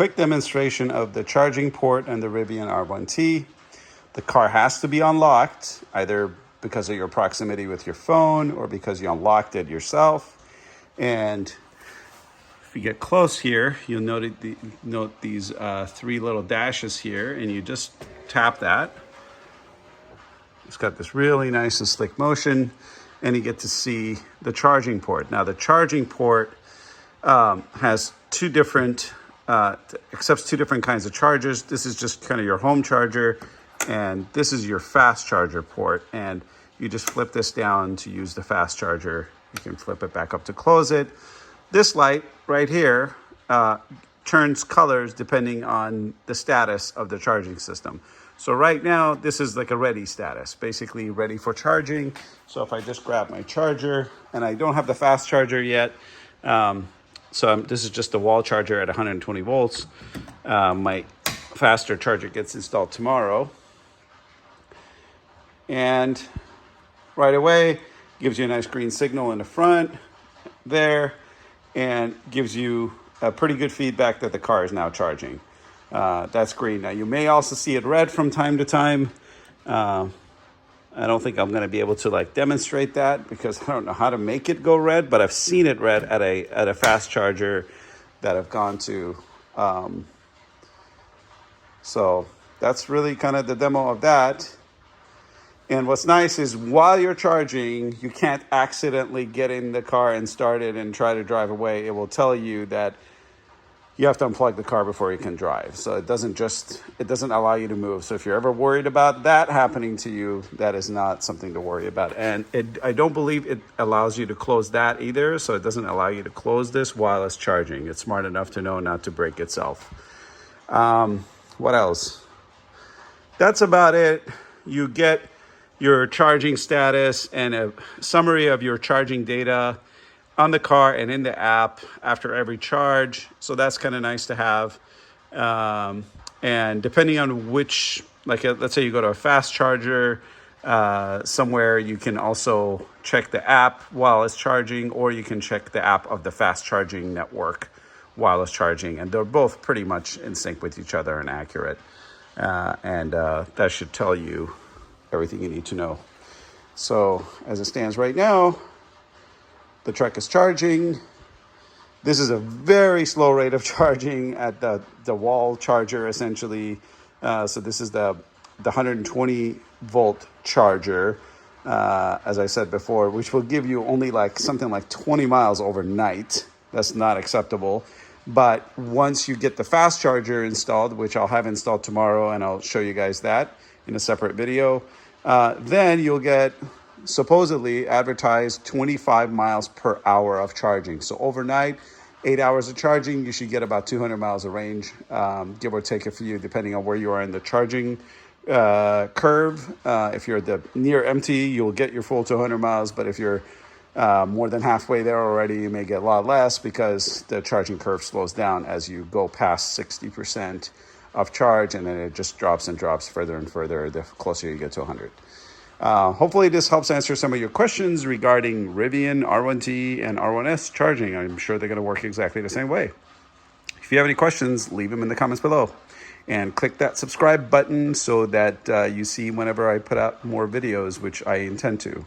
quick demonstration of the charging port and the Rivian R1T. The car has to be unlocked, either because of your proximity with your phone or because you unlocked it yourself. And if you get close here, you'll note these three little dashes here, and you just tap that. It's got this really nice and slick motion, and you get to see the charging port. Now, the charging port has accepts two different kinds of chargers. This is just kind of your home charger, and this is your fast charger port. And you just flip this down to use the fast charger. You can flip it back up to close it. This light right here turns colors depending on the status of the charging system. So right now, this is like a ready status, basically ready for charging. So if I just grab my charger, and I don't have the fast charger yet, this is just the wall charger at 120 volts. My faster charger gets installed tomorrow. And right away, gives you a nice green signal in the front there, and gives you a pretty good feedback that the car is now charging. That's green. Now, you may also see it red from time to time. I don't think I'm going to be able to demonstrate that because I don't know how to make it go red, but I've seen it red at a fast charger that I've gone to. So that's really kind of the demo of that. And what's nice is while you're charging, you can't accidentally get in the car and start it and try to drive away. It will tell you that you have to unplug the car before you can drive. So it doesn't allow you to move. So if you're ever worried about that happening to you, that is not something to worry about. And I don't believe it allows you to close that either. So it doesn't allow you to close this while it's charging. It's smart enough to know not to break itself. What else? That's about it. You get your charging status and a summary of your charging data on the car and in the app after every charge. So that's kind of nice to have. And depending on which, let's say you go to a fast charger somewhere, you can also check the app while it's charging, or you can check the app of the fast charging network while it's charging. And they're both pretty much in sync with each other and accurate. That should tell you everything you need to know. So as it stands right now, the truck is charging. This is a very slow rate of charging at the wall charger, essentially. So this is the 120 volt charger, as I said before, which will give you only something like 20 miles overnight. That's not acceptable. But once you get the fast charger installed, which I'll have installed tomorrow, and I'll show you guys that in a separate video, then you'll get supposedly advertised 25 miles per hour of charging. So overnight, 8 hours of charging, you should get about 200 miles of range, give or take a few, depending on where you are in the charging curve. If you're near empty, you'll get your full 200 miles. But if you're more than halfway there already, you may get a lot less because the charging curve slows down as you go past 60% of charge, and then it just drops and drops further and further the closer you get to 100. Hopefully this helps answer some of your questions regarding Rivian R1T and R1S charging. I'm sure they're going to work exactly the same way. If you have any questions, leave them in the comments below. And click that subscribe button so that you see whenever I put out more videos, which I intend to.